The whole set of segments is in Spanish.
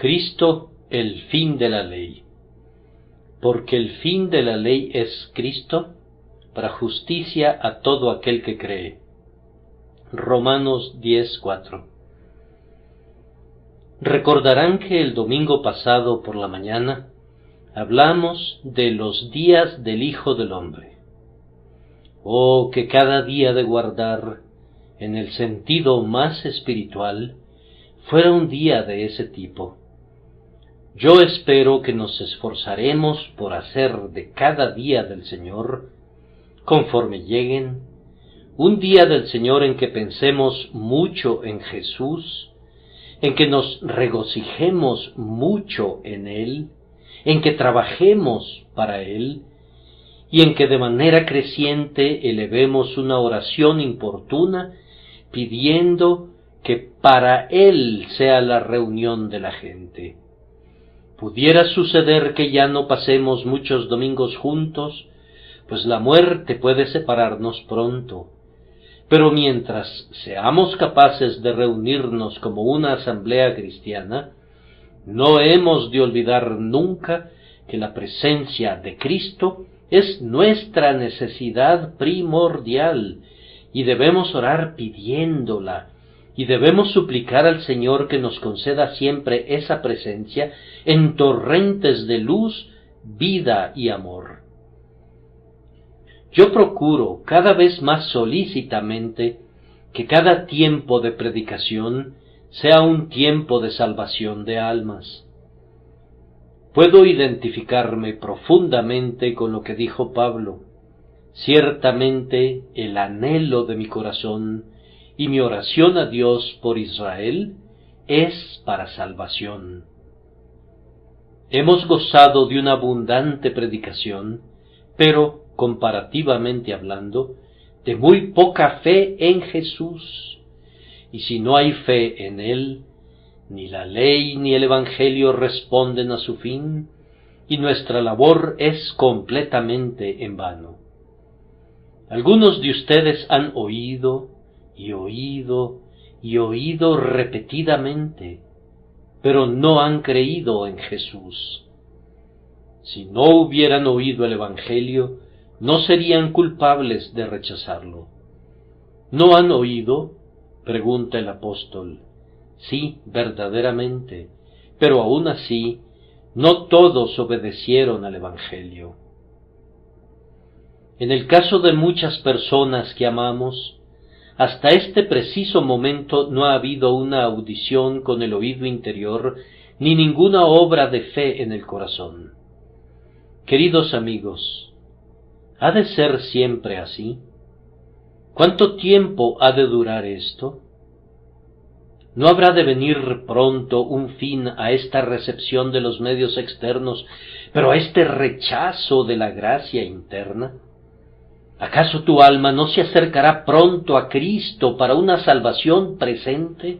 Cristo, el fin de la ley. Porque el fin de la ley es Cristo, para justicia a todo aquel que cree. Romanos 10:4. Recordarán que el domingo pasado por la mañana hablamos de los días del Hijo del Hombre. Oh, que cada día de guardar, en el sentido más espiritual, fuera un día de ese tipo. Yo espero que nos esforzaremos por hacer de cada día del Señor, conforme lleguen, un día del Señor en que pensemos mucho en Jesús, en que nos regocijemos mucho en Él, en que trabajemos para Él, y en que de manera creciente elevemos una oración importuna, pidiendo que para Él sea la reunión de la gente. Pudiera suceder que ya no pasemos muchos domingos juntos, pues la muerte puede separarnos pronto. Pero mientras seamos capaces de reunirnos como una asamblea cristiana, no hemos de olvidar nunca que la presencia de Cristo es nuestra necesidad primordial, y debemos orar pidiéndola, y debemos suplicar al Señor que nos conceda siempre esa presencia en torrentes de luz, vida y amor. Yo procuro cada vez más solícitamente que cada tiempo de predicación sea un tiempo de salvación de almas. Puedo identificarme profundamente con lo que dijo Pablo. Ciertamente el anhelo de mi corazón y mi oración a Dios por Israel es para salvación. Hemos gozado de una abundante predicación, pero, comparativamente hablando, de muy poca fe en Jesús. Y si no hay fe en Él, ni la ley ni el Evangelio responden a su fin, y nuestra labor es completamente en vano. Algunos de ustedes han oído y oído y oído repetidamente, pero no han creído en Jesús. Si no hubieran oído el Evangelio, no serían culpables de rechazarlo. ¿No han oído?, pregunta el apóstol. Sí, verdaderamente, pero aún así, no todos obedecieron al Evangelio. En el caso de muchas personas que amamos, hasta este preciso momento no ha habido una audición con el oído interior, ni ninguna obra de fe en el corazón. Queridos amigos, ¿ha de ser siempre así? ¿Cuánto tiempo ha de durar esto? ¿No habrá de venir pronto un fin a esta recepción de los medios externos, pero a este rechazo de la gracia interna? ¿Acaso tu alma no se acercará pronto a Cristo para una salvación presente?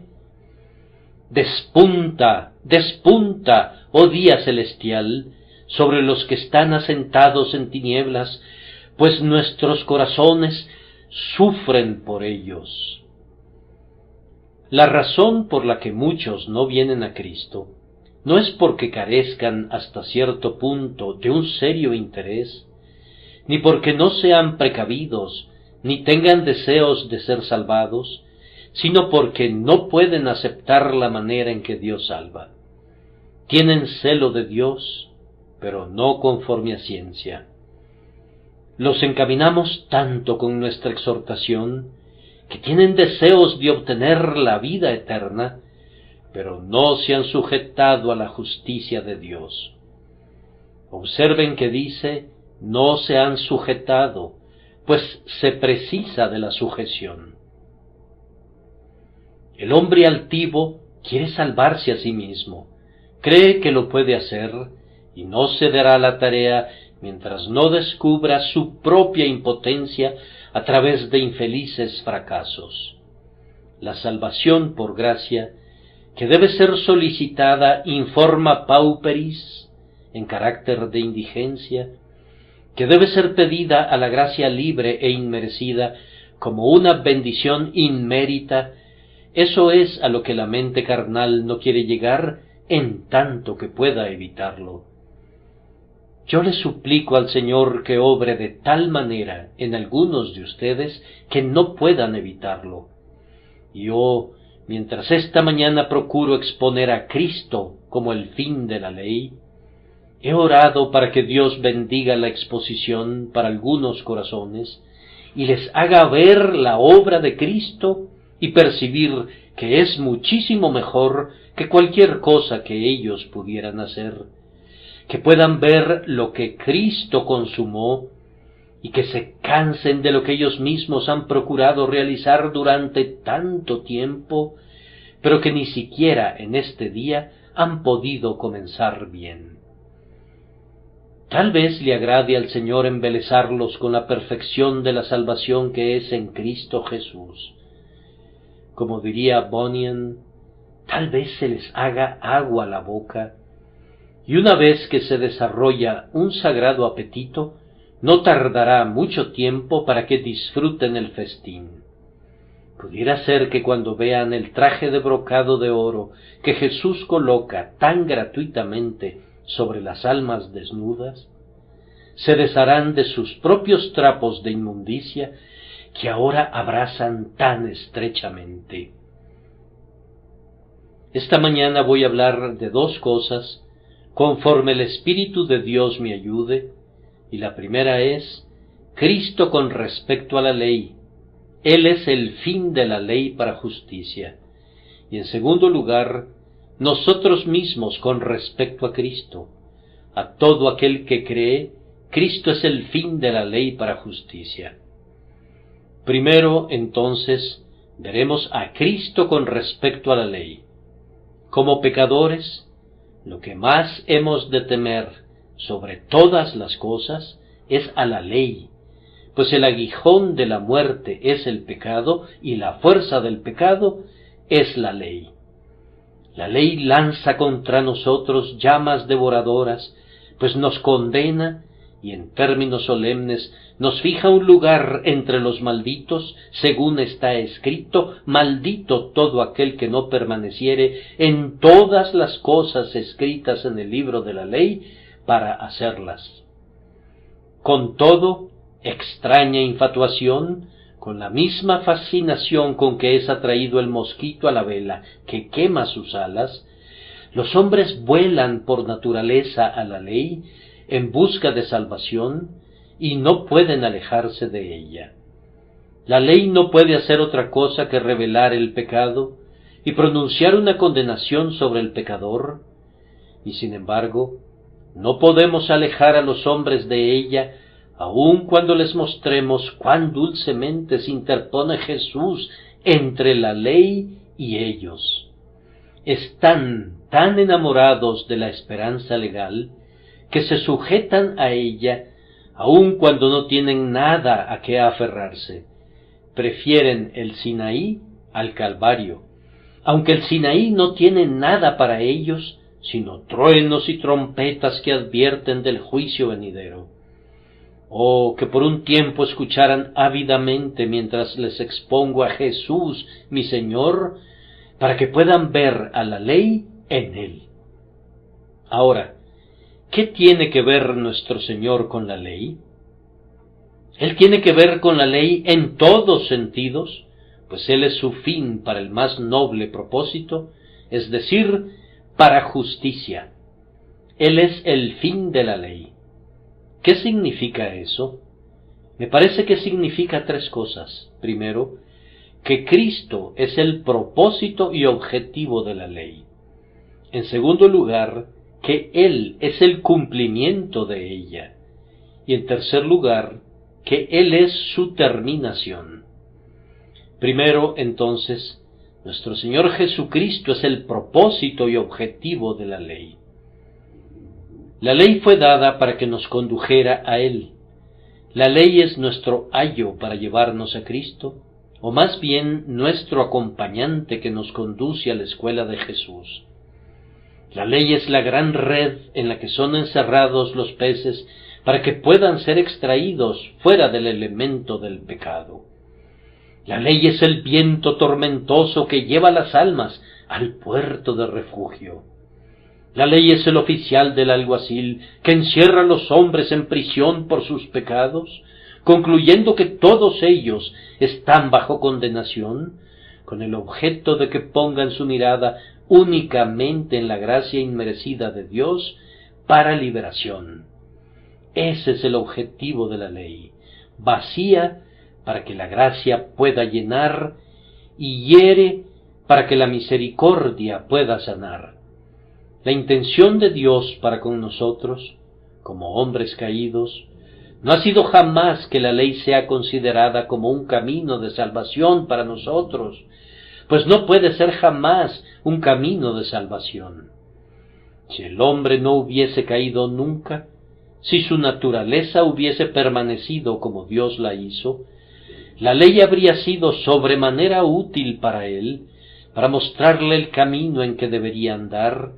Despunta, despunta, oh día celestial, sobre los que están asentados en tinieblas, pues nuestros corazones sufren por ellos. La razón por la que muchos no vienen a Cristo no es porque carezcan hasta cierto punto de un serio interés, ni porque no sean precavidos, ni tengan deseos de ser salvados, sino porque no pueden aceptar la manera en que Dios salva. Tienen celo de Dios, pero no conforme a ciencia. Los encaminamos tanto con nuestra exhortación, que tienen deseos de obtener la vida eterna, pero no se han sujetado a la justicia de Dios. Observen que dice, no se han sujetado, pues se precisa de la sujeción. El hombre altivo quiere salvarse a sí mismo, cree que lo puede hacer, y no se dará la tarea mientras no descubra su propia impotencia a través de infelices fracasos. La salvación por gracia, que debe ser solicitada in forma pauperis, en carácter de indigencia, que debe ser pedida a la gracia libre e inmerecida como una bendición inmérita, eso es a lo que la mente carnal no quiere llegar en tanto que pueda evitarlo. Yo le suplico al Señor que obre de tal manera en algunos de ustedes que no puedan evitarlo. Yo, mientras esta mañana procuro exponer a Cristo como el fin de la ley, he orado para que Dios bendiga la exposición para algunos corazones y les haga ver la obra de Cristo y percibir que es muchísimo mejor que cualquier cosa que ellos pudieran hacer, que puedan ver lo que Cristo consumó y que se cansen de lo que ellos mismos han procurado realizar durante tanto tiempo, pero que ni siquiera en este día han podido comenzar bien. Tal vez le agrade al Señor embelezarlos con la perfección de la salvación que es en Cristo Jesús. Como diría Bunyan, tal vez se les haga agua la boca, y una vez que se desarrolla un sagrado apetito, no tardará mucho tiempo para que disfruten el festín. Pudiera ser que cuando vean el traje de brocado de oro que Jesús coloca tan gratuitamente sobre las almas desnudas, se desharán de sus propios trapos de inmundicia que ahora abrazan tan estrechamente. Esta mañana voy a hablar de dos cosas conforme el Espíritu de Dios me ayude, y la primera es Cristo con respecto a la ley. Él es el fin de la ley para justicia. Y en segundo lugar, nosotros mismos con respecto a Cristo. A todo aquel que cree, Cristo es el fin de la ley para justicia. Primero, entonces, veremos a Cristo con respecto a la ley. Como pecadores, lo que más hemos de temer sobre todas las cosas es a la ley, pues el aguijón de la muerte es el pecado y la fuerza del pecado es la ley. La ley lanza contra nosotros llamas devoradoras, pues nos condena y en términos solemnes nos fija un lugar entre los malditos, según está escrito: maldito todo aquel que no permaneciere en todas las cosas escritas en el libro de la ley para hacerlas. Con todo, extraña infatuación, con la misma fascinación con que es atraído el mosquito a la vela que quema sus alas, los hombres vuelan por naturaleza a la ley en busca de salvación y no pueden alejarse de ella. La ley no puede hacer otra cosa que revelar el pecado y pronunciar una condenación sobre el pecador, y sin embargo, no podemos alejar a los hombres de ella, aun cuando les mostremos cuán dulcemente se interpone Jesús entre la ley y ellos. Están tan enamorados de la esperanza legal que se sujetan a ella aun cuando no tienen nada a qué aferrarse. Prefieren el Sinaí al Calvario, aunque el Sinaí no tiene nada para ellos sino truenos y trompetas que advierten del juicio venidero. Oh, que por un tiempo escucharan ávidamente mientras les expongo a Jesús, mi Señor, para que puedan ver a la ley en Él. Ahora, ¿qué tiene que ver nuestro Señor con la ley? Él tiene que ver con la ley en todos sentidos, pues Él es su fin para el más noble propósito, es decir, para justicia. Él es el fin de la ley. ¿Qué significa eso? Me parece que significa tres cosas. Primero, que Cristo es el propósito y objetivo de la ley. En segundo lugar, que Él es el cumplimiento de ella. Y en tercer lugar, que Él es su terminación. Primero, entonces, nuestro Señor Jesucristo es el propósito y objetivo de la ley. La ley fue dada para que nos condujera a Él. La ley es nuestro ayo para llevarnos a Cristo, o más bien nuestro acompañante que nos conduce a la escuela de Jesús. La ley es la gran red en la que son encerrados los peces para que puedan ser extraídos fuera del elemento del pecado. La ley es el viento tormentoso que lleva las almas al puerto de refugio. La ley es el oficial del alguacil que encierra a los hombres en prisión por sus pecados, concluyendo que todos ellos están bajo condenación, con el objeto de que pongan su mirada únicamente en la gracia inmerecida de Dios para liberación. Ese es el objetivo de la ley, vacía para que la gracia pueda llenar y hiere para que la misericordia pueda sanar. La intención de Dios para con nosotros, como hombres caídos, no ha sido jamás que la ley sea considerada como un camino de salvación para nosotros, pues no puede ser jamás un camino de salvación. Si el hombre no hubiese caído nunca, si su naturaleza hubiese permanecido como Dios la hizo, la ley habría sido sobremanera útil para él, para mostrarle el camino en que debería andar,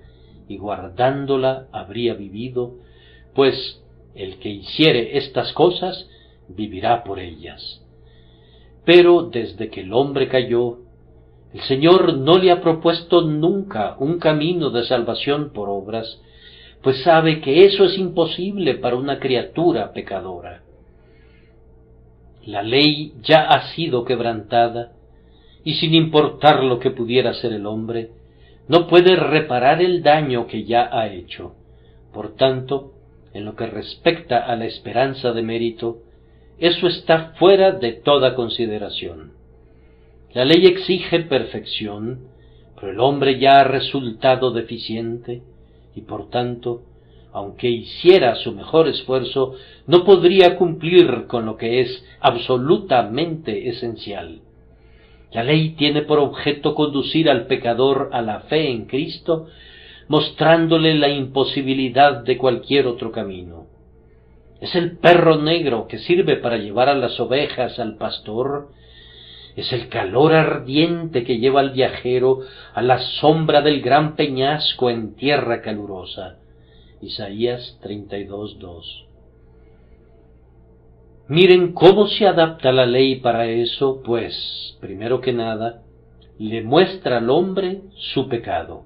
y guardándola habría vivido, pues el que hiciere estas cosas vivirá por ellas. Pero desde que el hombre cayó, el Señor no le ha propuesto nunca un camino de salvación por obras, pues sabe que eso es imposible para una criatura pecadora. La ley ya ha sido quebrantada, y sin importar lo que pudiera hacer el hombre, no puede reparar el daño que ya ha hecho. Por tanto, en lo que respecta a la esperanza de mérito, eso está fuera de toda consideración. La ley exige perfección, pero el hombre ya ha resultado deficiente, y por tanto, aunque hiciera su mejor esfuerzo, no podría cumplir con lo que es absolutamente esencial. La ley tiene por objeto conducir al pecador a la fe en Cristo, mostrándole la imposibilidad de cualquier otro camino. Es el perro negro que sirve para llevar a las ovejas al pastor, es el calor ardiente que lleva al viajero a la sombra del gran peñasco en tierra calurosa. Isaías 32:2. Miren cómo se adapta la ley para eso, pues, primero que nada, le muestra al hombre su pecado.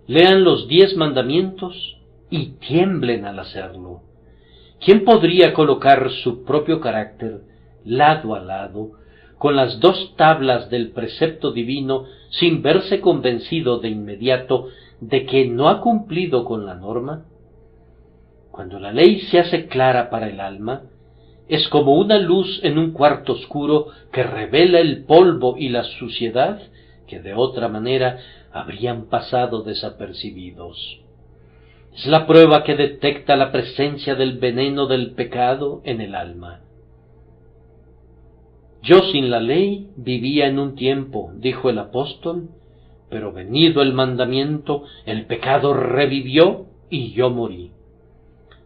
Lean los 10 mandamientos y tiemblen al hacerlo. ¿Quién podría colocar su propio carácter lado a lado con las 2 tablas del precepto divino sin verse convencido de inmediato de que no ha cumplido con la norma? Cuando la ley se hace clara para el alma, es como una luz en un cuarto oscuro que revela el polvo y la suciedad que de otra manera habrían pasado desapercibidos. Es la prueba que detecta la presencia del veneno del pecado en el alma. Yo sin la ley vivía en un tiempo, dijo el apóstol, pero venido el mandamiento, el pecado revivió y yo morí.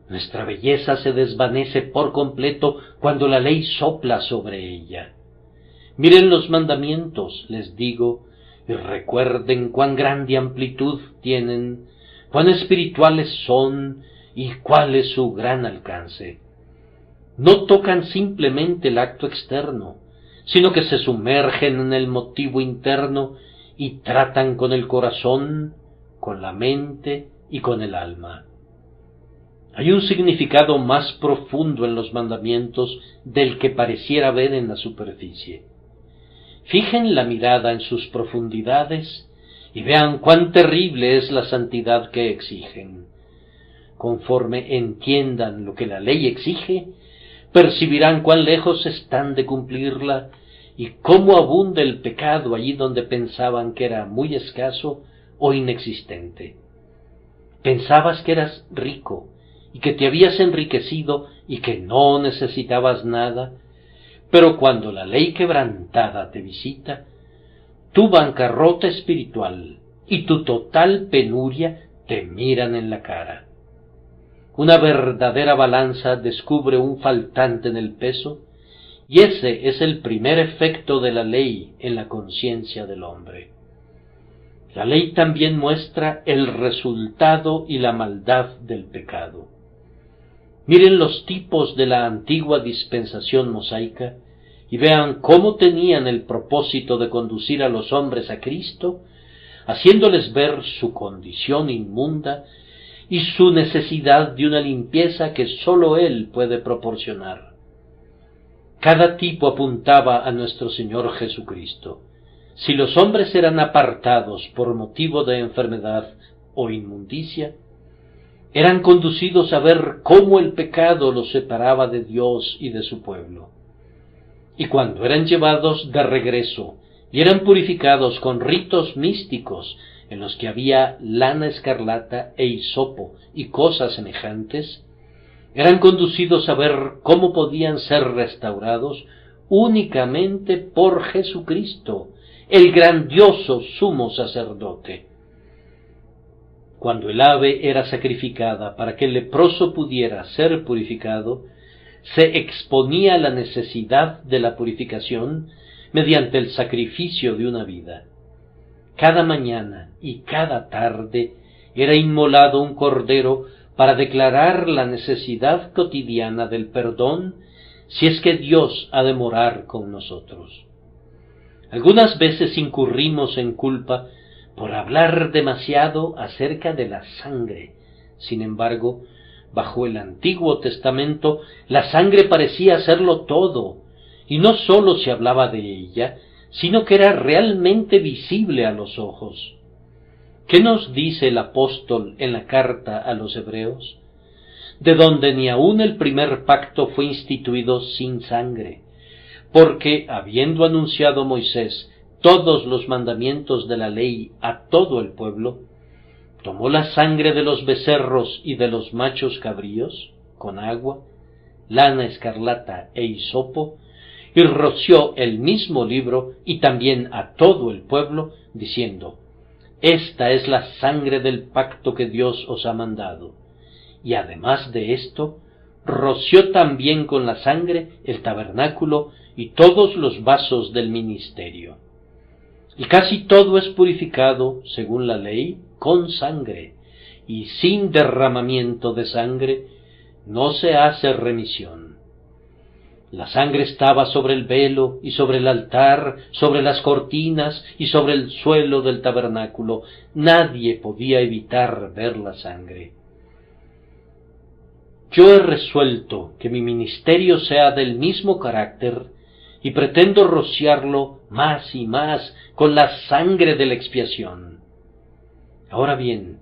Nuestra belleza se desvanece por completo cuando la ley sopla sobre ella. Miren los mandamientos, les digo, y recuerden cuán grande amplitud tienen, cuán espirituales son y cuál es su gran alcance. No tocan simplemente el acto externo, sino que se sumergen en el motivo interno y tratan con el corazón, con la mente y con el alma. Hay un significado más profundo en los mandamientos del que pareciera ver en la superficie. Fijen la mirada en sus profundidades y vean cuán terrible es la santidad que exigen. Conforme entiendan lo que la ley exige, percibirán cuán lejos están de cumplirla y cómo abunda el pecado allí donde pensaban que era muy escaso o inexistente. Pensabas que eras rico y que te habías enriquecido y que no necesitabas nada, pero cuando la ley quebrantada te visita, tu bancarrota espiritual y tu total penuria te miran en la cara. Una verdadera balanza descubre un faltante en el peso, y ese es el primer efecto de la ley en la conciencia del hombre. La ley también muestra el resultado y la maldad del pecado. Miren los tipos de la antigua dispensación mosaica y vean cómo tenían el propósito de conducir a los hombres a Cristo, haciéndoles ver su condición inmunda y su necesidad de una limpieza que sólo Él puede proporcionar. Cada tipo apuntaba a nuestro Señor Jesucristo. Si los hombres eran apartados por motivo de enfermedad o inmundicia, eran conducidos a ver cómo el pecado los separaba de Dios y de su pueblo. Y cuando eran llevados de regreso y eran purificados con ritos místicos en los que había lana escarlata e hisopo y cosas semejantes, eran conducidos a ver cómo podían ser restaurados únicamente por Jesucristo, el grandioso sumo sacerdote. Cuando el ave era sacrificada para que el leproso pudiera ser purificado, se exponía la necesidad de la purificación mediante el sacrificio de una vida. Cada mañana y cada tarde era inmolado un cordero para declarar la necesidad cotidiana del perdón si es que Dios ha de morar con nosotros. Algunas veces incurrimos en culpa por hablar demasiado acerca de la sangre. Sin embargo, bajo el Antiguo Testamento, la sangre parecía serlo todo, y no sólo se hablaba de ella, sino que era realmente visible a los ojos. ¿Qué nos dice el apóstol en la carta a los Hebreos? De donde ni aun el primer pacto fue instituido sin sangre, porque, habiendo anunciado Moisés todos los mandamientos de la ley a todo el pueblo, tomó la sangre de los becerros y de los machos cabríos, con agua, lana escarlata e hisopo, y roció el mismo libro y también a todo el pueblo, diciendo: Esta es la sangre del pacto que Dios os ha mandado. Y además de esto, roció también con la sangre el tabernáculo y todos los vasos del ministerio. Y casi todo es purificado, según la ley, con sangre, y sin derramamiento de sangre no se hace remisión. La sangre estaba sobre el velo y sobre el altar, sobre las cortinas y sobre el suelo del tabernáculo. Nadie podía evitar ver la sangre. Yo he resuelto que mi ministerio sea del mismo carácter y pretendo rociarlo más y más con la sangre de la expiación. Ahora bien,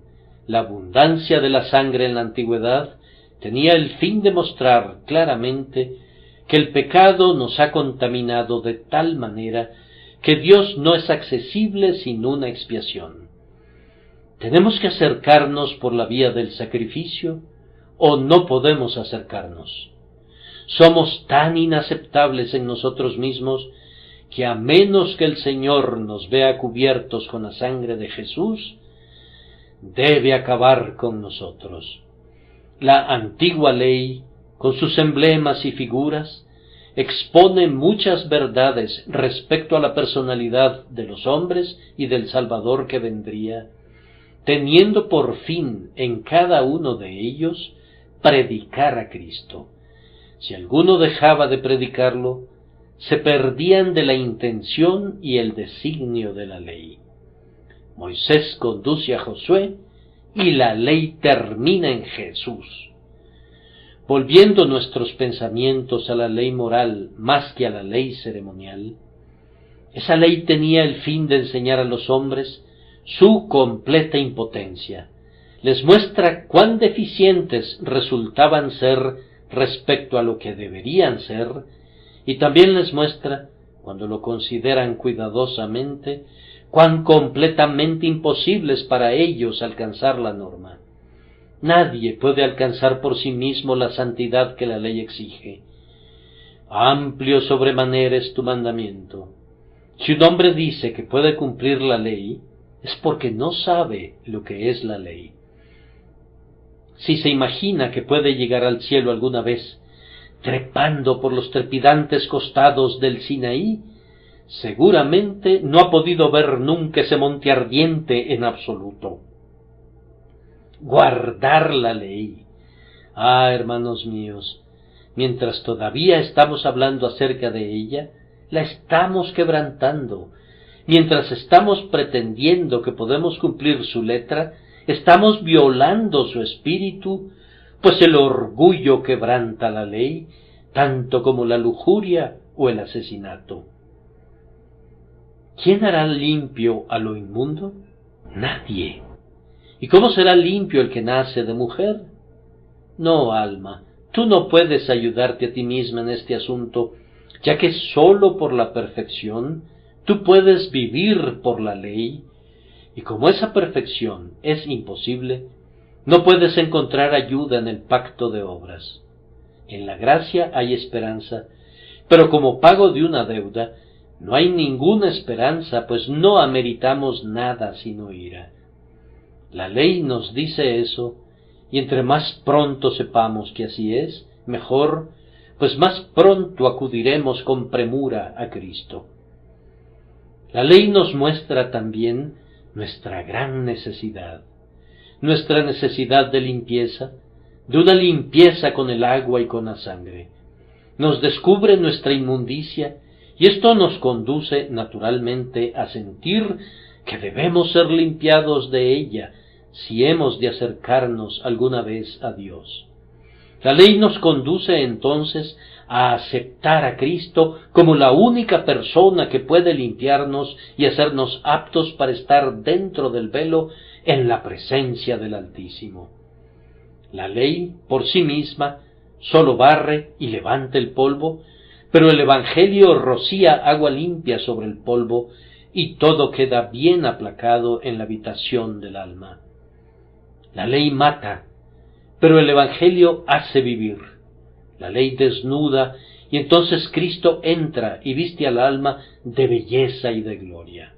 la abundancia de la sangre en la antigüedad tenía el fin de mostrar claramente que el pecado nos ha contaminado de tal manera que Dios no es accesible sin una expiación. Tenemos que acercarnos por la vía del sacrificio o no podemos acercarnos. Somos tan inaceptables en nosotros mismos que a menos que el Señor nos vea cubiertos con la sangre de Jesús, debe acabar con nosotros. La antigua ley, con sus emblemas y figuras, expone muchas verdades respecto a la personalidad de los hombres y del Salvador que vendría, teniendo por fin en cada uno de ellos predicar a Cristo. Si alguno dejaba de predicarlo, se perdían de la intención y el designio de la ley. Moisés conduce a Josué y la ley termina en Jesús. Volviendo nuestros pensamientos a la ley moral más que a la ley ceremonial, esa ley tenía el fin de enseñar a los hombres su completa impotencia. Les muestra cuán deficientes resultaban ser respecto a lo que deberían ser, y también les muestra, cuando lo consideran cuidadosamente, cuán completamente imposibles para ellos alcanzar la norma. Nadie puede alcanzar por sí mismo la santidad que la ley exige. Amplio sobremanera es tu mandamiento. Si un hombre dice que puede cumplir la ley, es porque no sabe lo que es la ley. Si se imagina que puede llegar al cielo alguna vez, trepando por los trepidantes costados del Sinaí, seguramente no ha podido ver nunca ese monte ardiente en absoluto. Guardar la ley. Ah, hermanos míos, mientras todavía estamos hablando acerca de ella, la estamos quebrantando, Mientras estamos pretendiendo que podemos cumplir su letra, estamos violando su espíritu, pues el orgullo quebranta la ley, tanto como la lujuria o el asesinato. ¿Quién hará limpio a lo inmundo? Nadie. ¿Y cómo será limpio el que nace de mujer? No, alma, tú no puedes ayudarte a ti misma en este asunto, ya que sólo por la perfección tú puedes vivir por la ley, y como esa perfección es imposible, no puedes encontrar ayuda en el pacto de obras. En la gracia hay esperanza, pero como pago de una deuda, no hay ninguna esperanza, pues no ameritamos nada sino ira. La ley nos dice eso, y entre más pronto sepamos que así es, mejor, pues más pronto acudiremos con premura a Cristo. La ley nos muestra también nuestra gran necesidad, nuestra necesidad de limpieza, de una limpieza con el agua y con la sangre. Nos descubre nuestra inmundicia, y esto nos conduce naturalmente a sentir que debemos ser limpiados de ella si hemos de acercarnos alguna vez a Dios. La ley nos conduce entonces a aceptar a Cristo como la única persona que puede limpiarnos y hacernos aptos para estar dentro del velo en la presencia del Altísimo. La ley, por sí misma, sólo barre y levanta el polvo, pero el Evangelio rocía agua limpia sobre el polvo y todo queda bien aplacado en la habitación del alma. La ley mata, pero el Evangelio hace vivir. La ley desnuda, y entonces Cristo entra y viste al alma de belleza y de gloria.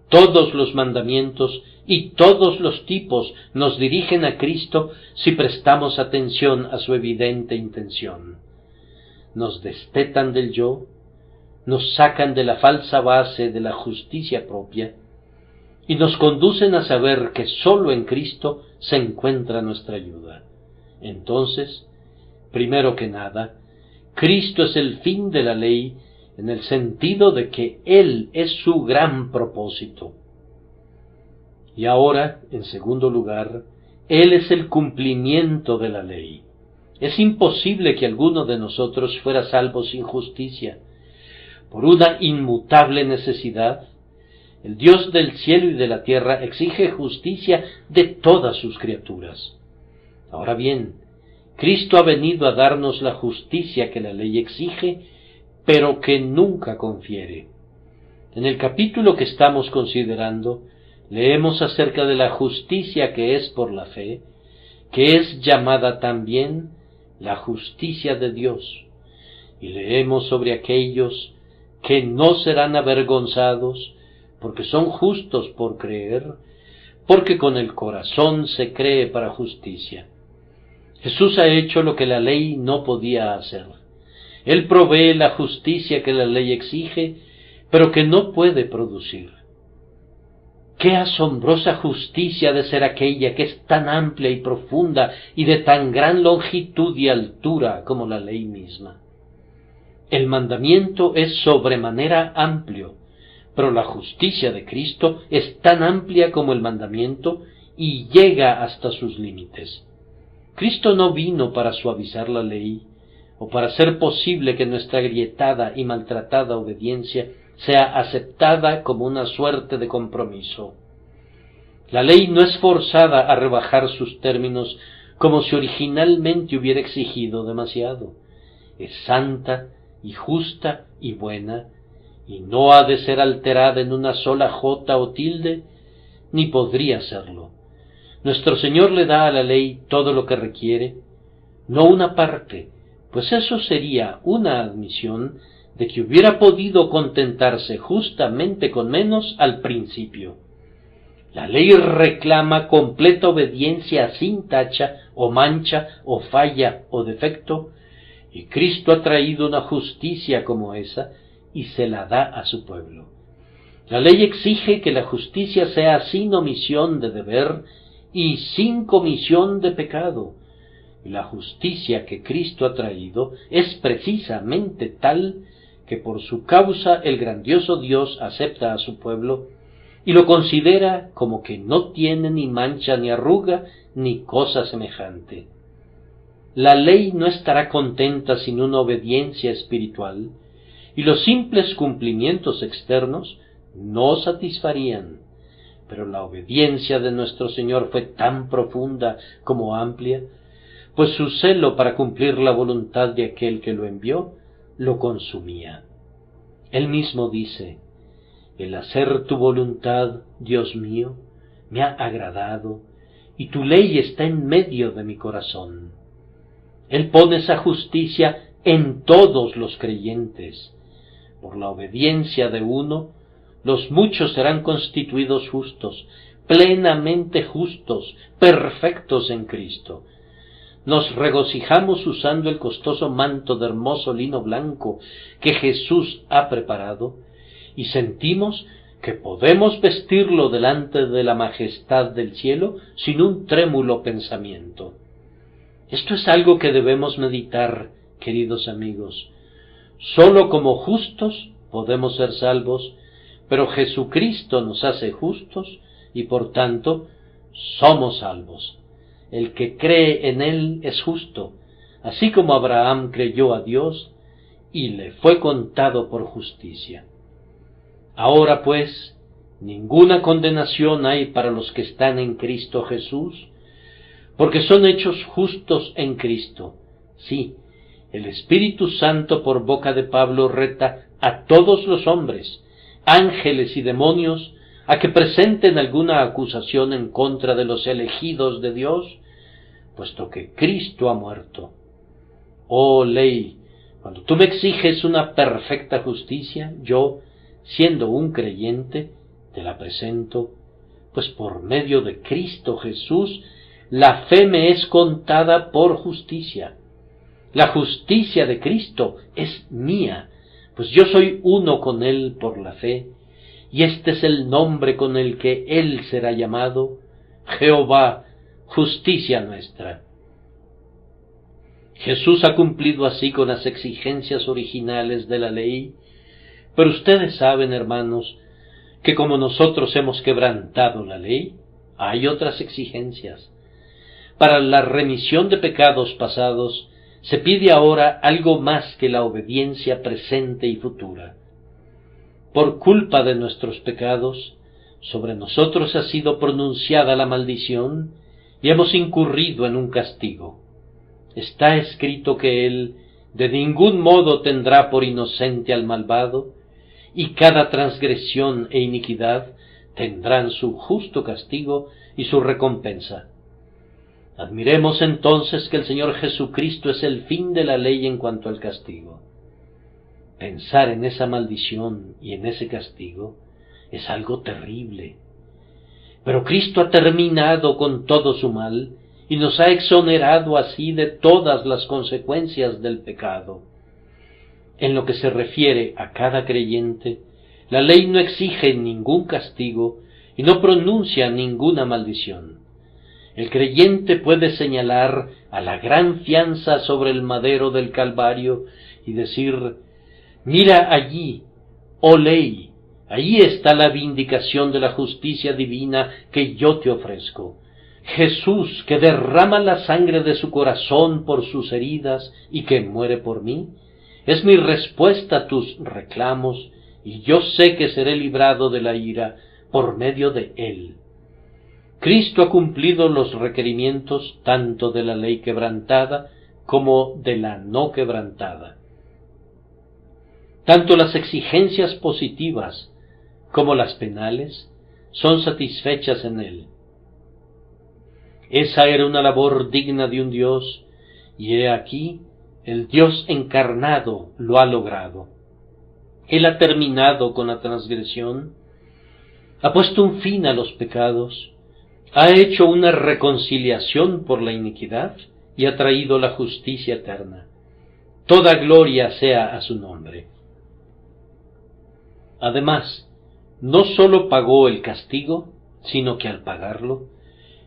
Todos los mandamientos y todos los tipos nos dirigen a Cristo si prestamos atención a su evidente intención. Nos destetan del yo, nos sacan de la falsa base de la justicia propia, y nos conducen a saber que sólo en Cristo se encuentra nuestra ayuda. Entonces, primero que nada, Cristo es el fin de la ley en el sentido de que Él es su gran propósito. Y ahora, en segundo lugar, Él es el cumplimiento de la ley. Es imposible que alguno de nosotros fuera salvo sin justicia. Por una inmutable necesidad, el Dios del cielo y de la tierra exige justicia de todas sus criaturas. Ahora bien, Cristo ha venido a darnos la justicia que la ley exige, pero que nunca confiere. En el capítulo que estamos considerando, leemos acerca de la justicia que es por la fe, que es llamada también la justicia de Dios, y leemos sobre aquellos que no serán avergonzados, porque son justos por creer, porque con el corazón se cree para justicia. Jesús ha hecho lo que la ley no podía hacer. Él provee la justicia que la ley exige, pero que no puede producir. ¡Qué asombrosa justicia ha de ser aquella que es tan amplia y profunda y de tan gran longitud y altura como la ley misma! El mandamiento es sobremanera amplio, pero la justicia de Cristo es tan amplia como el mandamiento y llega hasta sus límites. Cristo no vino para suavizar la ley, o para hacer posible que nuestra agrietada y maltratada obediencia sea aceptada como una suerte de compromiso. La ley no es forzada a rebajar sus términos como si originalmente hubiera exigido demasiado. Es santa y justa y buena, y no ha de ser alterada en una sola jota o tilde, ni podría serlo. Nuestro Señor le da a la ley todo lo que requiere, no una parte, pues eso sería una admisión de que hubiera podido contentarse justamente con menos al principio. La ley reclama completa obediencia sin tacha o mancha o falla o defecto, y Cristo ha traído una justicia como esa y se la da a su pueblo. La ley exige que la justicia sea sin omisión de deber y sin comisión de pecado, y la justicia que Cristo ha traído es precisamente tal que por su causa el grandioso Dios acepta a su pueblo y lo considera como que no tiene ni mancha ni arruga ni cosa semejante. La ley no estará contenta sin una obediencia espiritual, y los simples cumplimientos externos no satisfarían, pero la obediencia de nuestro Señor fue tan profunda como amplia, pues su celo para cumplir la voluntad de aquel que lo envió lo consumía. Él mismo dice: el hacer tu voluntad, Dios mío, me ha agradado, y tu ley está en medio de mi corazón. Él pone esa justicia en todos los creyentes. Por la obediencia de uno, los muchos serán constituidos justos, plenamente justos, perfectos en Cristo. Nos regocijamos usando el costoso manto de hermoso lino blanco que Jesús ha preparado, y sentimos que podemos vestirlo delante de la majestad del cielo sin un trémulo pensamiento. Esto es algo que debemos meditar, queridos amigos. Sólo como justos podemos ser salvos, pero Jesucristo nos hace justos y por tanto somos salvos. El que cree en Él es justo, así como Abraham creyó a Dios y le fue contado por justicia. Ahora pues, ninguna condenación hay para los que están en Cristo Jesús, porque son hechos justos en Cristo. Sí, el Espíritu Santo por boca de Pablo reta a todos los hombres, ángeles y demonios, a que presenten alguna acusación en contra de los elegidos de Dios, puesto que Cristo ha muerto. Oh ley, cuando tú me exiges una perfecta justicia, yo, siendo un creyente, te la presento, pues por medio de Cristo Jesús, la fe me es contada por justicia. La justicia de Cristo es mía, pues yo soy uno con Él por la fe, y este es el nombre con el que Él será llamado: Jehová, justicia nuestra. Jesús ha cumplido así con las exigencias originales de la ley, pero ustedes saben, hermanos, que como nosotros hemos quebrantado la ley, hay otras exigencias. Para la remisión de pecados pasados, se pide ahora algo más que la obediencia presente y futura. Por culpa de nuestros pecados, sobre nosotros ha sido pronunciada la maldición y hemos incurrido en un castigo. Está escrito que Él de ningún modo tendrá por inocente al malvado, y cada transgresión e iniquidad tendrán su justo castigo y su recompensa. Admiremos entonces que el Señor Jesucristo es el fin de la ley en cuanto al castigo. Pensar en esa maldición y en ese castigo es algo terrible. Pero Cristo ha terminado con todo su mal y nos ha exonerado así de todas las consecuencias del pecado. En lo que se refiere a cada creyente, la ley no exige ningún castigo y no pronuncia ninguna maldición. El creyente puede señalar a la gran fianza sobre el madero del Calvario y decir: mira allí, oh ley, allí está la vindicación de la justicia divina que yo te ofrezco. Jesús, que derrama la sangre de su corazón por sus heridas y que muere por mí, es mi respuesta a tus reclamos, y yo sé que seré librado de la ira por medio de Él. Cristo ha cumplido los requerimientos tanto de la ley quebrantada como de la no quebrantada. Tanto las exigencias positivas como las penales son satisfechas en Él. Esa era una labor digna de un Dios, y he aquí, el Dios encarnado lo ha logrado. Él ha terminado con la transgresión, ha puesto un fin a los pecados, ha hecho una reconciliación por la iniquidad y ha traído la justicia eterna. Toda gloria sea a su nombre. Además, no sólo pagó el castigo, sino que al pagarlo,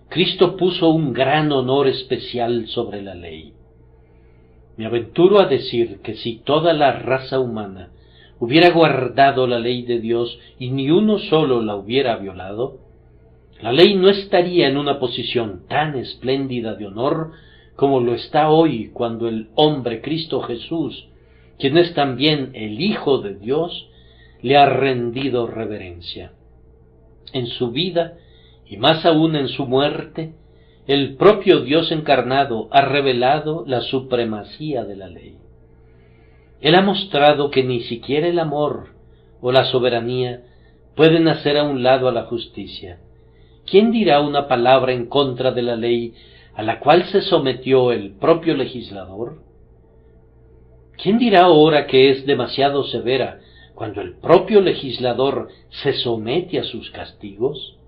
Cristo puso un gran honor especial sobre la ley. Me aventuro a decir que si toda la raza humana hubiera guardado la ley de Dios y ni uno solo la hubiera violado, la ley no estaría en una posición tan espléndida de honor como lo está hoy cuando el hombre Cristo Jesús, quien es también el Hijo de Dios, le ha rendido reverencia. En su vida, y más aún en su muerte, el propio Dios encarnado ha revelado la supremacía de la ley. Él ha mostrado que ni siquiera el amor o la soberanía pueden hacer a un lado a la justicia. ¿Quién dirá una palabra en contra de la ley a la cual se sometió el propio legislador? ¿Quién dirá ahora que es demasiado severa cuando el propio legislador se somete a sus castigos?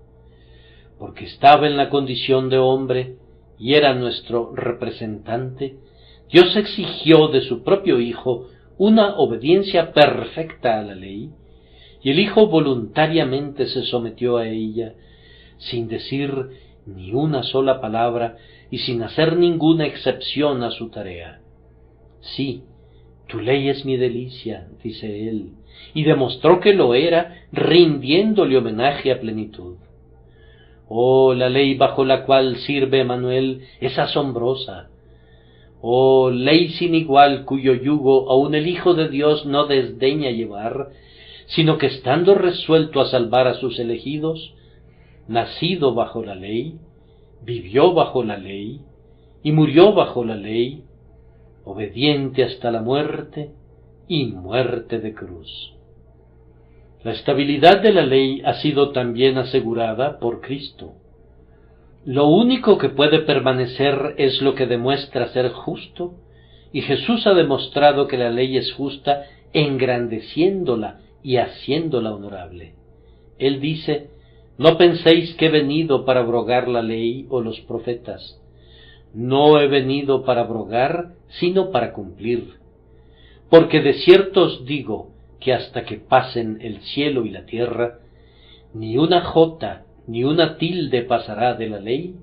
Porque estaba en la condición de hombre y era nuestro representante, Dios exigió de su propio Hijo una obediencia perfecta a la ley, y el Hijo voluntariamente se sometió a ella, sin decir ni una sola palabra y sin hacer ninguna excepción a su tarea. Sí, tu ley es mi delicia, dice él, y demostró que lo era, rindiéndole homenaje a plenitud. Oh, la ley bajo la cual sirve Emanuel es asombrosa. Oh, ley sin igual cuyo yugo aun el Hijo de Dios no desdeña llevar, sino que estando resuelto a salvar a sus elegidos, nacido bajo la ley, vivió bajo la ley, y murió bajo la ley, obediente hasta la muerte, y muerte de cruz. La estabilidad de la ley ha sido también asegurada por Cristo. Lo único que puede permanecer es lo que demuestra ser justo, y Jesús ha demostrado que la ley es justa engrandeciéndola y haciéndola honorable. Él dice: no penséis que he venido para abrogar la ley o los profetas. No he venido para abrogar, sino para cumplir. Porque de cierto os digo que hasta que pasen el cielo y la tierra, ni una jota ni una tilde pasará de la ley,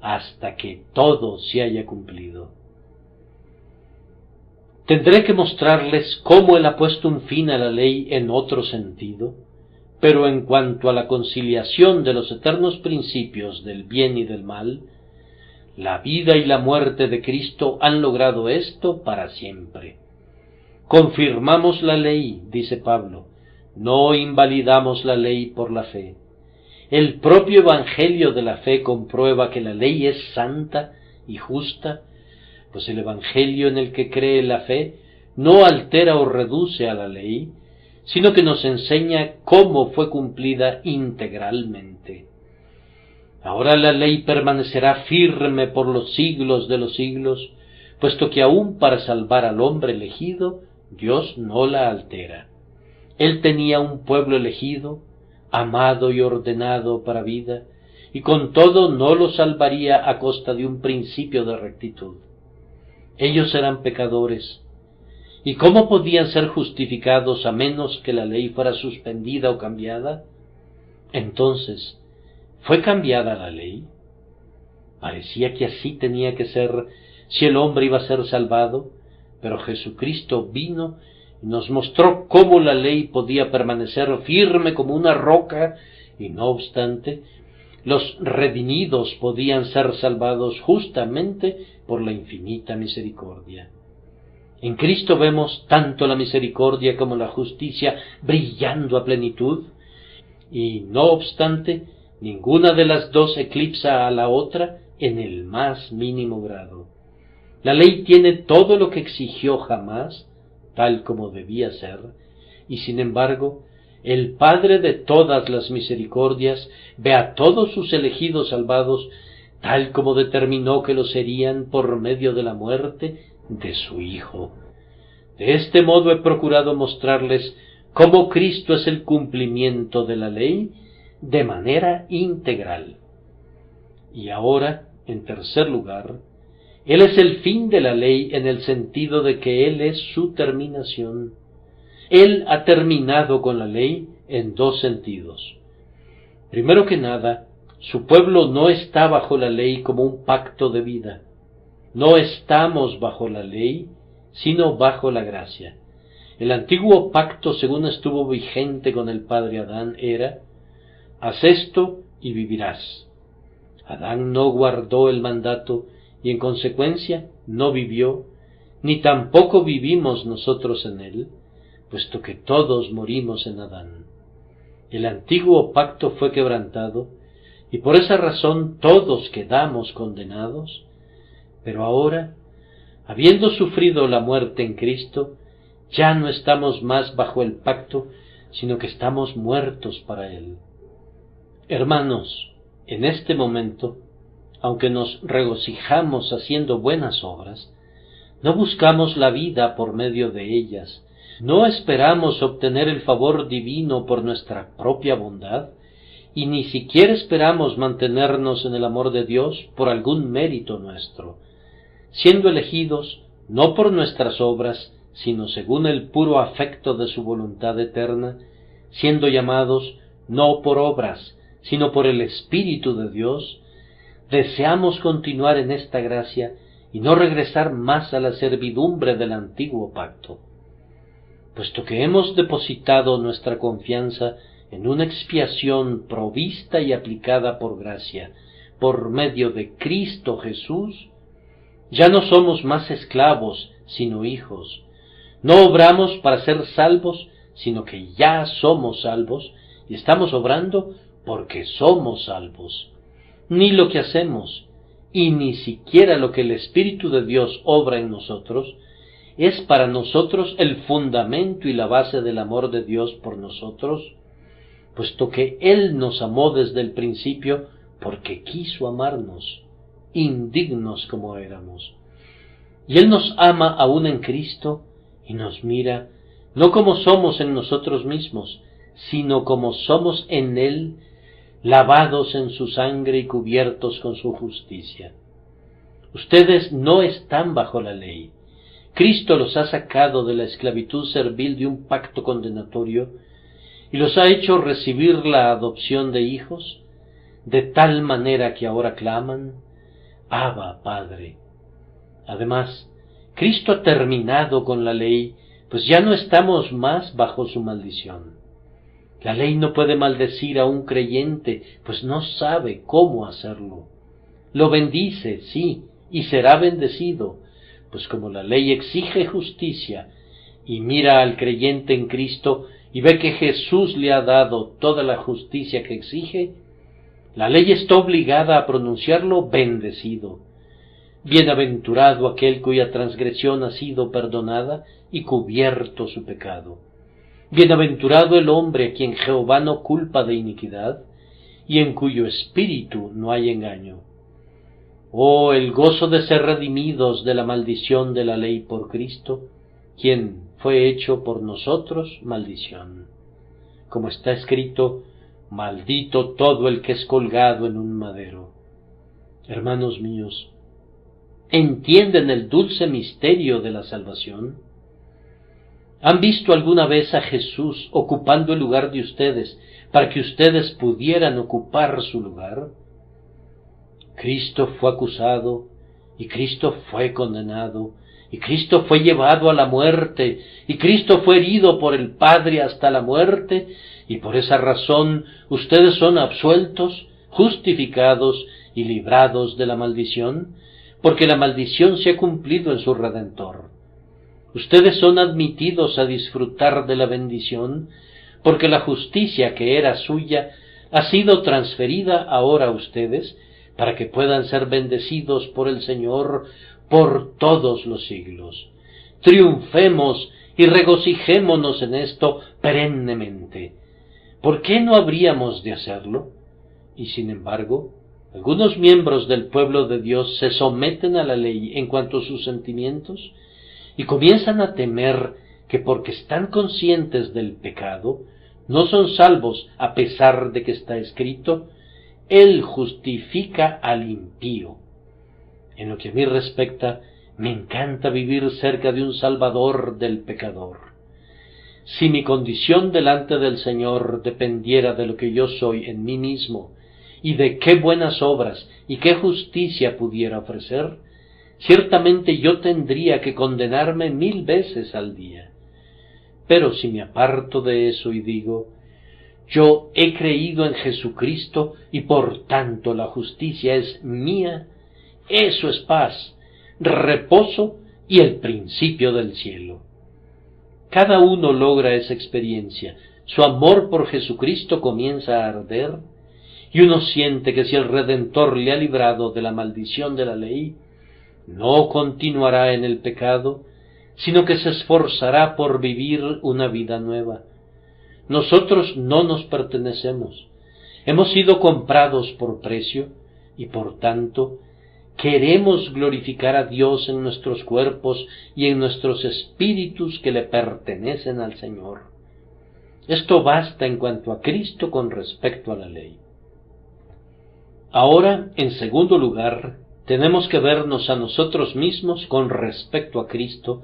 hasta que todo se haya cumplido. Tendré que mostrarles cómo él ha puesto un fin a la ley en otro sentido, pero en cuanto a la conciliación de los eternos principios del bien y del mal, la vida y la muerte de Cristo han logrado esto para siempre. Confirmamos la ley, dice Pablo, no invalidamos la ley por la fe. El propio Evangelio de la fe comprueba que la ley es santa y justa, pues el Evangelio en el que cree la fe no altera o reduce a la ley, sino que nos enseña cómo fue cumplida integralmente. Ahora la ley permanecerá firme por los siglos de los siglos, puesto que aún para salvar al hombre elegido, Dios no la altera. Él tenía un pueblo elegido, amado y ordenado para vida, y con todo no lo salvaría a costa de un principio de rectitud. Ellos eran pecadores, ¿y cómo podían ser justificados a menos que la ley fuera suspendida o cambiada? Entonces, ¿fue cambiada la ley? Parecía que así tenía que ser si el hombre iba a ser salvado, pero Jesucristo vino y nos mostró cómo la ley podía permanecer firme como una roca, y no obstante, los redimidos podían ser salvados justamente por la infinita misericordia. En Cristo vemos tanto la misericordia como la justicia brillando a plenitud, y no obstante, ninguna de las dos eclipsa a la otra en el más mínimo grado. La ley tiene todo lo que exigió jamás, tal como debía ser, y sin embargo, el Padre de todas las misericordias ve a todos sus elegidos salvados, tal como determinó que lo serían por medio de la muerte de su Hijo. De este modo he procurado mostrarles cómo Cristo es el cumplimiento de la ley de manera integral. Y ahora, en tercer lugar, Él es el fin de la ley en el sentido de que Él es su terminación. Él ha terminado con la ley en dos sentidos. Primero que nada, su pueblo no está bajo la ley como un pacto de vida. No estamos bajo la ley, sino bajo la gracia. El antiguo pacto, según estuvo vigente con el padre Adán, era: haz esto y vivirás. Adán no guardó el mandato y en consecuencia no vivió, ni tampoco vivimos nosotros en él, puesto que todos morimos en Adán. El antiguo pacto fue quebrantado y por esa razón todos quedamos condenados, pero ahora, habiendo sufrido la muerte en Cristo, ya no estamos más bajo el pacto, sino que estamos muertos para él. Hermanos, en este momento, aunque nos regocijamos haciendo buenas obras, no buscamos la vida por medio de ellas, no esperamos obtener el favor divino por nuestra propia bondad, y ni siquiera esperamos mantenernos en el amor de Dios por algún mérito nuestro, siendo elegidos no por nuestras obras, sino según el puro afecto de su voluntad eterna, siendo llamados no por obras, sino por el Espíritu de Dios, deseamos continuar en esta gracia y no regresar más a la servidumbre del antiguo pacto. Puesto que hemos depositado nuestra confianza en una expiación provista y aplicada por gracia, por medio de Cristo Jesús, ya no somos más esclavos, sino hijos. No obramos para ser salvos, sino que ya somos salvos, y estamos obrando porque somos salvos. Ni lo que hacemos, y ni siquiera lo que el Espíritu de Dios obra en nosotros, es para nosotros el fundamento y la base del amor de Dios por nosotros, puesto que Él nos amó desde el principio porque quiso amarnos, indignos como éramos. Y Él nos ama aún en Cristo y nos mira no como somos en nosotros mismos, sino como somos en Él, lavados en su sangre y cubiertos con su justicia. Ustedes no están bajo la ley. Cristo los ha sacado de la esclavitud servil de un pacto condenatorio y los ha hecho recibir la adopción de hijos, de tal manera que ahora claman: Abba, Padre. Además, Cristo ha terminado con la ley, pues ya no estamos más bajo su maldición. La ley no puede maldecir a un creyente, pues no sabe cómo hacerlo. Lo bendice, sí, y será bendecido, pues como la ley exige justicia, y mira al creyente en Cristo y ve que Jesús le ha dado toda la justicia que exige, la ley está obligada a pronunciarlo bendecido. Bienaventurado aquel cuya transgresión ha sido perdonada y cubierto su pecado. Bienaventurado el hombre a quien Jehová no culpa de iniquidad, y en cuyo espíritu no hay engaño. Oh, el gozo de ser redimidos de la maldición de la ley por Cristo, quien fue hecho por nosotros maldición. Como está escrito: maldito todo el que es colgado en un madero. Hermanos míos, ¿entienden el dulce misterio de la salvación? ¿Han visto alguna vez a Jesús ocupando el lugar de ustedes para que ustedes pudieran ocupar su lugar? Cristo fue acusado, y Cristo fue condenado, y Cristo fue llevado a la muerte, y Cristo fue herido por el Padre hasta la muerte, y por esa razón ustedes son absueltos, justificados y librados de la maldición, porque la maldición se ha cumplido en su Redentor. Ustedes son admitidos a disfrutar de la bendición, porque la justicia que era suya ha sido transferida ahora a ustedes, para que puedan ser bendecidos por el Señor por todos los siglos. Triunfemos y regocijémonos en esto perennemente. ¿Por qué no habríamos de hacerlo? Y sin embargo, algunos miembros del pueblo de Dios se someten a la ley en cuanto a sus sentimientos y comienzan a temer que porque están conscientes del pecado, no son salvos a pesar de que está escrito: Él justifica al impío. En lo que a mí respecta, me encanta vivir cerca de un Salvador del pecador. Si mi condición delante del Señor dependiera de lo que yo soy en mí mismo, y de qué buenas obras y qué justicia pudiera ofrecer, ciertamente yo tendría que condenarme 1000 veces al día. Pero si me aparto de eso y digo, yo he creído en Jesucristo y por tanto la justicia es mía, eso es paz, reposo y el principio del cielo. Cada uno logra esa experiencia, su amor por Jesucristo comienza a arder, y uno siente que si el Redentor le ha librado de la maldición de la ley, no continuará en el pecado, sino que se esforzará por vivir una vida nueva. Nosotros no nos pertenecemos, hemos sido comprados por precio, y por tanto, queremos glorificar a Dios en nuestros cuerpos y en nuestros espíritus que le pertenecen al Señor. Esto basta en cuanto a Cristo con respecto a la ley. Ahora, en segundo lugar, tenemos que vernos a nosotros mismos con respecto a Cristo,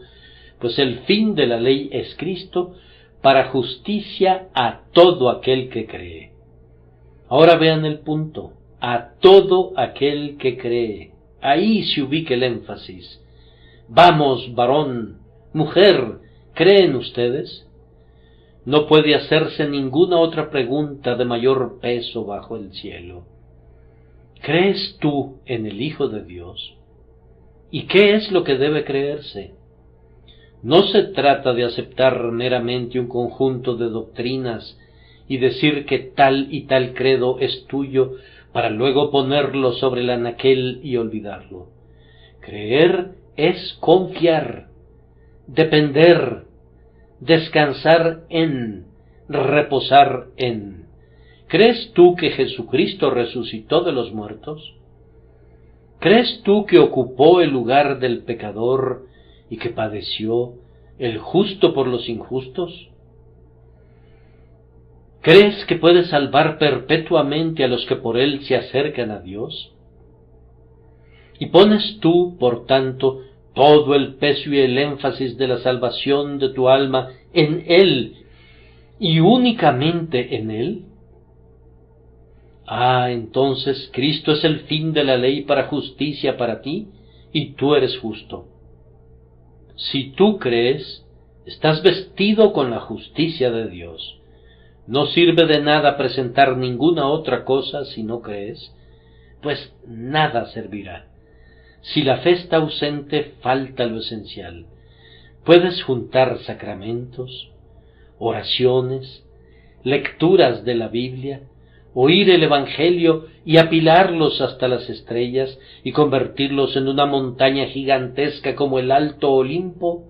pues el fin de la ley es Cristo para justicia a todo aquel que cree. Ahora vean el punto, a todo aquel que cree. Ahí se ubica el énfasis. Vamos, varón, mujer, ¿creen ustedes? No puede hacerse ninguna otra pregunta de mayor peso bajo el cielo. ¿Crees tú en el Hijo de Dios? ¿Y qué es lo que debe creerse? No se trata de aceptar meramente un conjunto de doctrinas y decir que tal y tal credo es tuyo para luego ponerlo sobre el anaquel y olvidarlo. Creer es confiar, depender, descansar en, reposar en. ¿Crees tú que Jesucristo resucitó de los muertos? ¿Crees tú que ocupó el lugar del pecador y que padeció el justo por los injustos? ¿Crees que puede salvar perpetuamente a los que por él se acercan a Dios? ¿Y pones tú, por tanto, todo el peso y el énfasis de la salvación de tu alma en él y únicamente en él? Entonces Cristo es el fin de la ley para justicia para ti, y tú eres justo. Si tú crees, estás vestido con la justicia de Dios. No sirve de nada presentar ninguna otra cosa si no crees, pues nada servirá. Si la fe está ausente, falta lo esencial. Puedes juntar sacramentos, oraciones, lecturas de la Biblia, oír el Evangelio y apilarlos hasta las estrellas y convertirlos en una montaña gigantesca como el Alto Olimpo,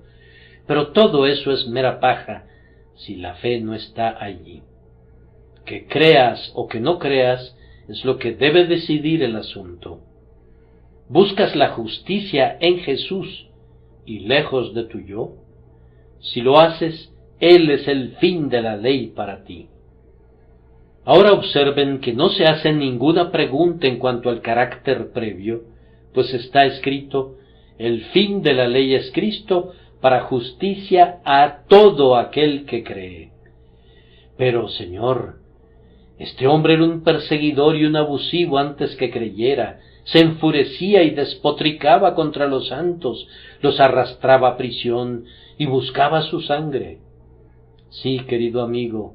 pero todo eso es mera paja si la fe no está allí. Que creas o que no creas es lo que debe decidir el asunto. ¿Buscas la justicia en Jesús y lejos de tu yo? Si lo haces, Él es el fin de la ley para ti. Ahora observen que no se hace ninguna pregunta en cuanto al carácter previo, pues está escrito, el fin de la ley es Cristo para justicia a todo aquel que cree. Pero, Señor, este hombre era un perseguidor y un abusivo antes que creyera, se enfurecía y despotricaba contra los santos, los arrastraba a prisión y buscaba su sangre. Sí, querido amigo,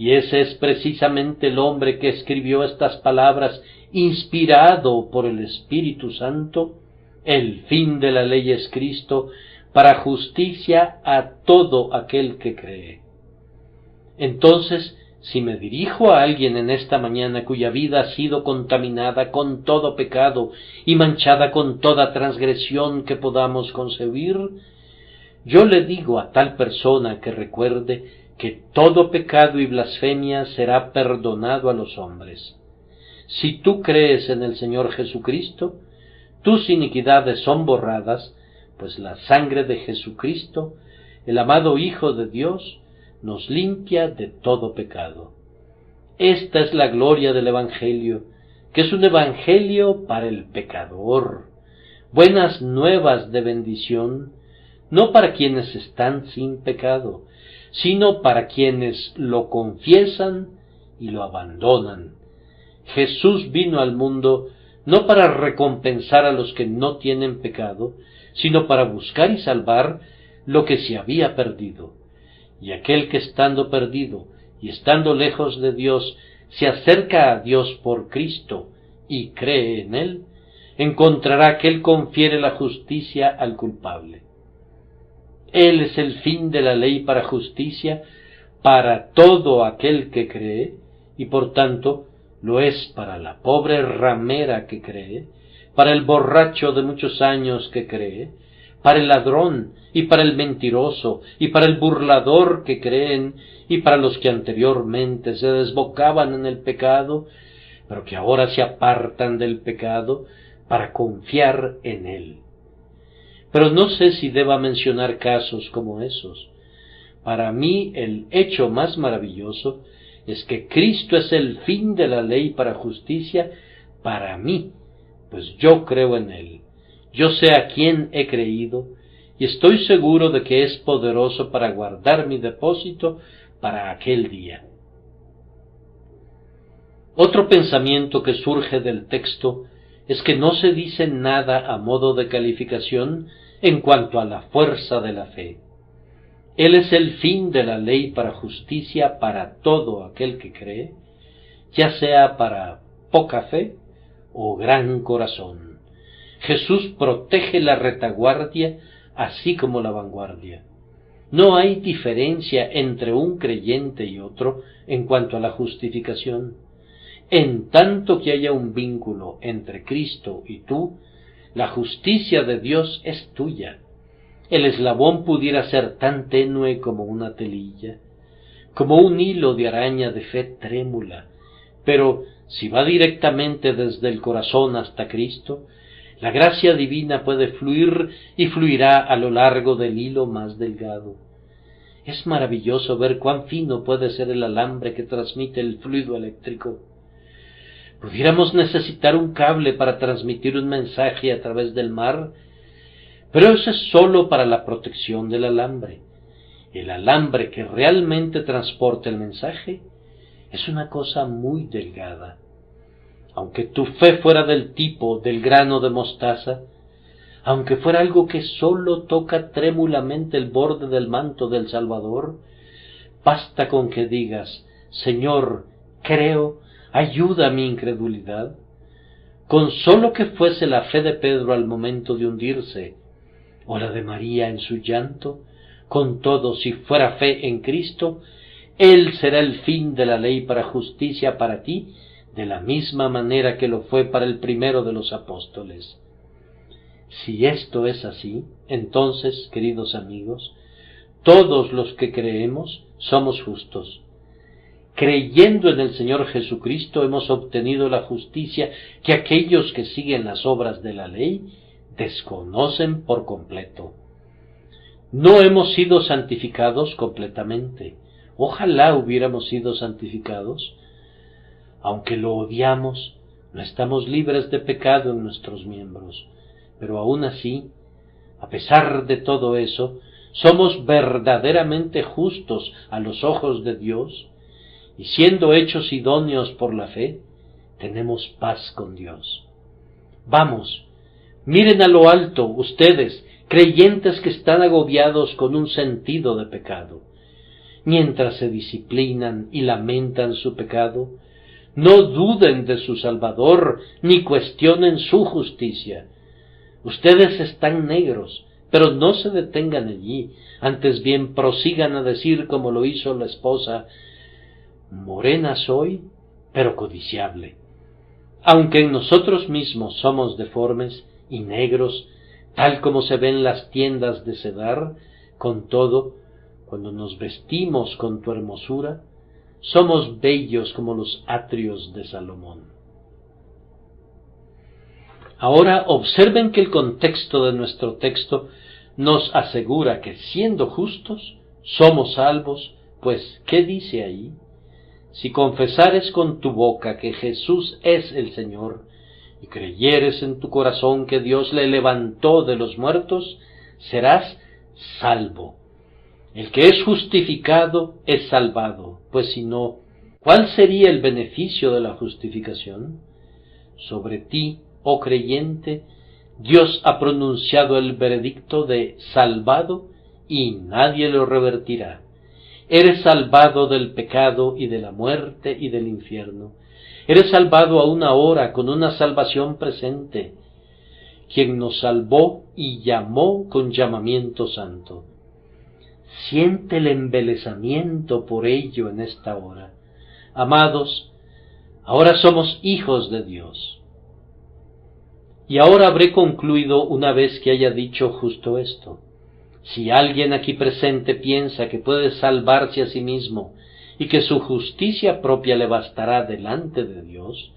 y ese es precisamente el hombre que escribió estas palabras, inspirado por el Espíritu Santo. El fin de la ley es Cristo, para justicia a todo aquel que cree. Entonces, si me dirijo a alguien en esta mañana cuya vida ha sido contaminada con todo pecado y manchada con toda transgresión que podamos concebir, yo le digo a tal persona que recuerde que todo pecado y blasfemia será perdonado a los hombres. Si tú crees en el Señor Jesucristo, tus iniquidades son borradas, pues la sangre de Jesucristo, el amado Hijo de Dios, nos limpia de todo pecado. Esta es la gloria del Evangelio, que es un Evangelio para el pecador, buenas nuevas de bendición, no para quienes están sin pecado, sino para quienes lo confiesan y lo abandonan. Jesús vino al mundo no para recompensar a los que no tienen pecado, sino para buscar y salvar lo que se había perdido. y aquel que estando perdido y estando lejos de Dios se acerca a Dios por Cristo y cree en Él, encontrará que Él confiere la justicia al culpable. Él es el fin de la ley para justicia para todo aquel que cree, y por tanto lo es para la pobre ramera que cree, para el borracho de muchos años que cree, para el ladrón y para el mentiroso y para el burlador que creen, y para los que anteriormente se desbocaban en el pecado, pero que ahora se apartan del pecado para confiar en él. Pero no sé si deba mencionar casos como esos. Para mí el hecho más maravilloso es que Cristo es el fin de la ley para justicia para mí, pues yo creo en Él. Yo sé a quién he creído y estoy seguro de que es poderoso para guardar mi depósito para aquel día. Otro pensamiento que surge del texto es que no se dice nada a modo de calificación en cuanto a la fuerza de la fe. Él es el fin de la ley para justicia para todo aquel que cree, ya sea para poca fe o gran corazón. Jesús protege la retaguardia así como la vanguardia. No hay diferencia entre un creyente y otro en cuanto a la justificación. En tanto que haya un vínculo entre Cristo y tú, la justicia de Dios es tuya. El eslabón pudiera ser tan tenue como una telilla, como un hilo de araña de fe trémula, pero si va directamente desde el corazón hasta Cristo, la gracia divina puede fluir y fluirá a lo largo del hilo más delgado. Es maravilloso ver cuán fino puede ser el alambre que transmite el fluido eléctrico. Pudiéramos necesitar un cable para transmitir un mensaje a través del mar, pero eso es sólo para la protección del alambre. El alambre que realmente transporta el mensaje es una cosa muy delgada. Aunque tu fe fuera del tipo del grano de mostaza, aunque fuera algo que sólo toca trémulamente el borde del manto del Salvador, basta con que digas: Señor, creo, ayuda a mi incredulidad. Con sólo que fuese la fe de Pedro al momento de hundirse, o la de María en su llanto, con todo, si fuera fe en Cristo, Él será el fin de la ley para justicia para ti, de la misma manera que lo fue para el primero de los apóstoles. Si esto es así, entonces, queridos amigos, todos los que creemos somos justos. Creyendo en el Señor Jesucristo hemos obtenido la justicia que aquellos que siguen las obras de la ley desconocen por completo. No hemos sido santificados completamente. Ojalá hubiéramos sido santificados. Aunque lo odiamos, no estamos libres de pecado en nuestros miembros, pero aún así, a pesar de todo eso, somos verdaderamente justos a los ojos de Dios, y siendo hechos idóneos por la fe, tenemos paz con Dios. Vamos, miren a lo alto, ustedes, creyentes que están agobiados con un sentido de pecado. Mientras se disciplinan y lamentan su pecado, no duden de su Salvador, ni cuestionen su justicia. Ustedes están negros, pero no se detengan allí, antes bien prosigan a decir como lo hizo la esposa: morena soy, pero codiciable. Aunque en nosotros mismos somos deformes y negros, tal como se ven las tiendas de Cedar, con todo, cuando nos vestimos con tu hermosura, somos bellos como los atrios de Salomón. Ahora observen que el contexto de nuestro texto nos asegura que siendo justos, somos salvos, pues, ¿qué dice ahí? Si confesares con tu boca que Jesús es el Señor, y creyeres en tu corazón que Dios le levantó de los muertos, serás salvo. El que es justificado es salvado, pues si no, ¿cuál sería el beneficio de la justificación? Sobre ti, oh creyente, Dios ha pronunciado el veredicto de salvado y nadie lo revertirá. Eres salvado del pecado y de la muerte y del infierno. Eres salvado aún ahora con una salvación presente, quien nos salvó y llamó con llamamiento santo. Siente el embelesamiento por ello en esta hora. Amados, ahora somos hijos de Dios. Y ahora habré concluido una vez que haya dicho justo esto. Si alguien aquí presente piensa que puede salvarse a sí mismo y que su justicia propia le bastará delante de Dios,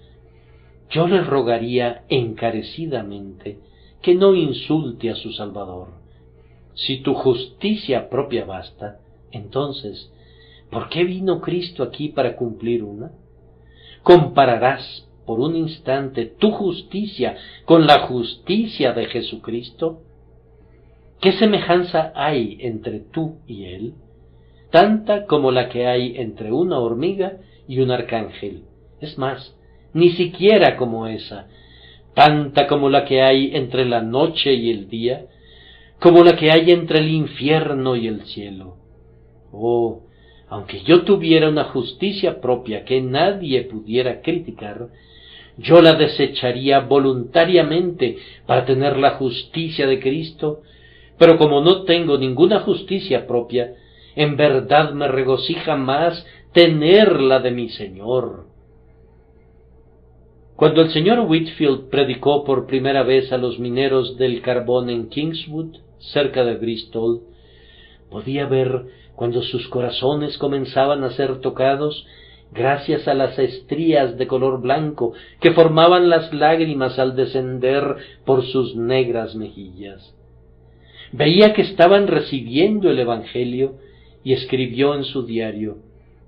yo le rogaría encarecidamente que no insulte a su Salvador. Si tu justicia propia basta, entonces, ¿por qué vino Cristo aquí para cumplir una? ¿Compararás por un instante tu justicia con la justicia de Jesucristo? ¿Qué semejanza hay entre tú y Él? Tanta como la que hay entre una hormiga y un arcángel. Es más, ni siquiera como esa, tanta como la que hay entre la noche y el día, como la que hay entre el infierno y el cielo. Oh, aunque yo tuviera una justicia propia que nadie pudiera criticar, yo la desecharía voluntariamente para tener la justicia de Cristo, pero como no tengo ninguna justicia propia, en verdad me regocija más tener la de mi Señor. Cuando el señor Whitefield predicó por primera vez a los mineros del carbón en Kingswood, cerca de Bristol, podía ver cuando sus corazones comenzaban a ser tocados gracias a las estrías de color blanco que formaban las lágrimas al descender por sus negras mejillas. Veía que estaban recibiendo el Evangelio y escribió en su diario: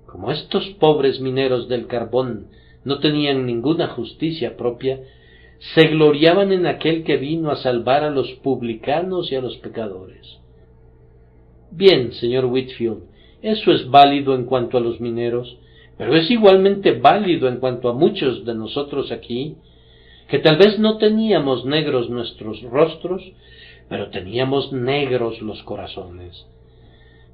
como estos pobres mineros del carbón no tenían ninguna justicia propia, se gloriaban en aquel que vino a salvar a los publicanos y a los pecadores. Bien, señor Whitefield, eso es válido en cuanto a los mineros, pero es igualmente válido en cuanto a muchos de nosotros aquí, que tal vez no teníamos negros nuestros rostros, pero teníamos negros los corazones.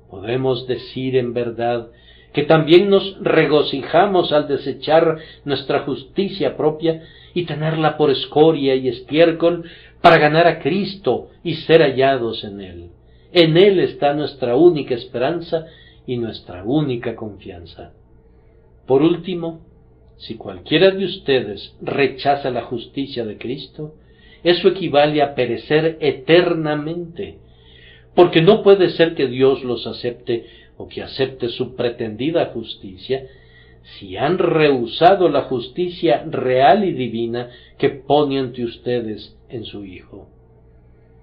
Podemos decir en verdad que también nos regocijamos al desechar nuestra justicia propia y tenerla por escoria y estiércol para ganar a Cristo y ser hallados en Él. En Él está nuestra única esperanza y nuestra única confianza. Por último, si cualquiera de ustedes rechaza la justicia de Cristo, eso equivale a perecer eternamente, porque no puede ser que Dios los acepte o que acepte su pretendida justicia si han rehusado la justicia real y divina que pone ante ustedes en su Hijo.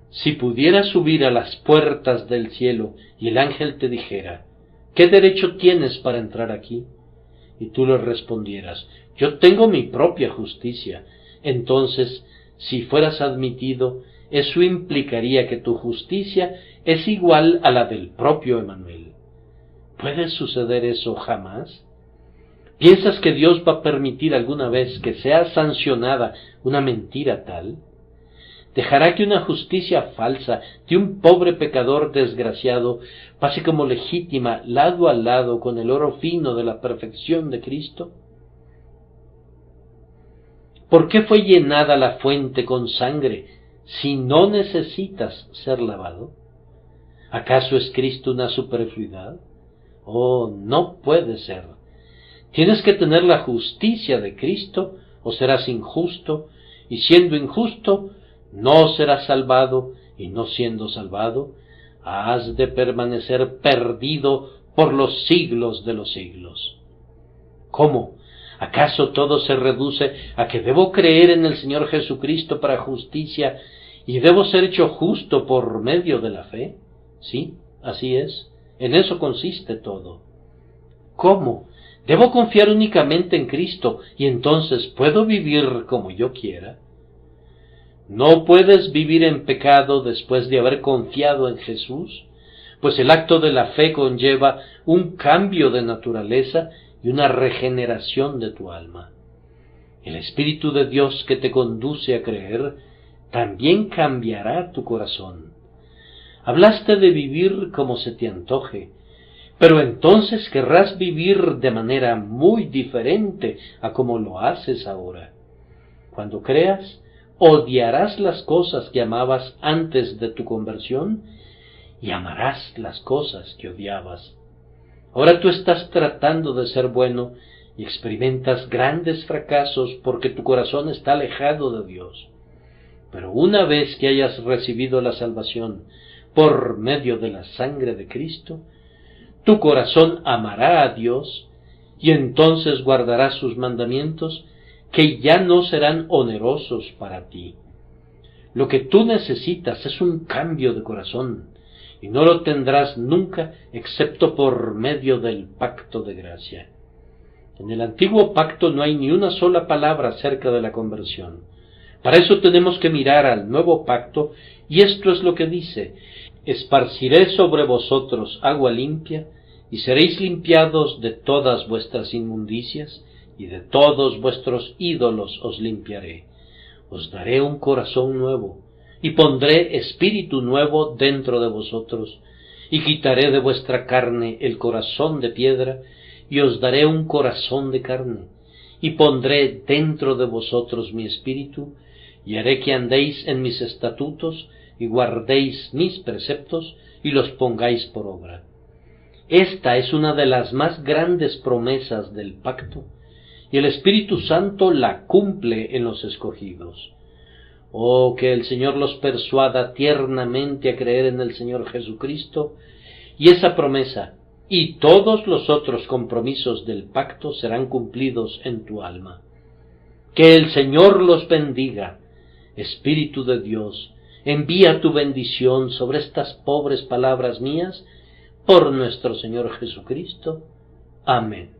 Si pudieras subir a las puertas del cielo y el ángel te dijera: ¿qué derecho tienes para entrar aquí? Y tú le respondieras: yo tengo mi propia justicia. Entonces, si fueras admitido, eso implicaría que tu justicia es igual a la del propio Emmanuel. ¿Puede suceder eso jamás? ¿Piensas que Dios va a permitir alguna vez que sea sancionada una mentira tal? ¿Dejará que una justicia falsa de un pobre pecador desgraciado pase como legítima lado a lado con el oro fino de la perfección de Cristo? ¿Por qué fue llenada la fuente con sangre si no necesitas ser lavado? ¿Acaso es Cristo una superfluidad? Oh, no puede ser. Tienes que tener la justicia de Cristo o serás injusto, y siendo injusto, no serás salvado, y no siendo salvado, has de permanecer perdido por los siglos de los siglos. ¿Cómo? ¿Acaso todo se reduce a que debo creer en el Señor Jesucristo para justicia y debo ser hecho justo por medio de la fe? Sí, así es. En eso consiste todo. ¿Cómo? ¿Debo confiar únicamente en Cristo y entonces puedo vivir como yo quiera? No puedes vivir en pecado después de haber confiado en Jesús, pues el acto de la fe conlleva un cambio de naturaleza y una regeneración de tu alma. El Espíritu de Dios que te conduce a creer también cambiará tu corazón. Hablaste de vivir como se te antoje, Pero entonces querrás vivir de manera muy diferente a como lo haces ahora. Cuando creas, odiarás las cosas que amabas antes de tu conversión y amarás las cosas que odiabas. Ahora tú estás tratando de ser bueno y experimentas grandes fracasos porque tu corazón está alejado de Dios. Pero una vez que hayas recibido la salvación por medio de la sangre de Cristo, tu corazón amará a Dios y entonces guardarás sus mandamientos que ya no serán onerosos para ti. Lo que tú necesitas es un cambio de corazón y no lo tendrás nunca excepto por medio del pacto de gracia. En el antiguo pacto no hay ni una sola palabra acerca de la conversión. Para eso tenemos que mirar al nuevo pacto, y esto es lo que dice: esparciré sobre vosotros agua limpia, y seréis limpiados de todas vuestras inmundicias, y de todos vuestros ídolos os limpiaré. Os daré un corazón nuevo, y pondré espíritu nuevo dentro de vosotros, y quitaré de vuestra carne el corazón de piedra, y os daré un corazón de carne, y pondré dentro de vosotros mi espíritu, y haré que andéis en mis estatutos, y guardéis mis preceptos, y los pongáis por obra. Esta es una de las más grandes promesas del pacto, y el Espíritu Santo la cumple en los escogidos. Oh, que el Señor los persuada tiernamente a creer en el Señor Jesucristo, y esa promesa y todos los otros compromisos del pacto serán cumplidos en tu alma. Que el Señor los bendiga. Espíritu de Dios, envía tu bendición sobre estas pobres palabras mías, por nuestro Señor Jesucristo. Amén.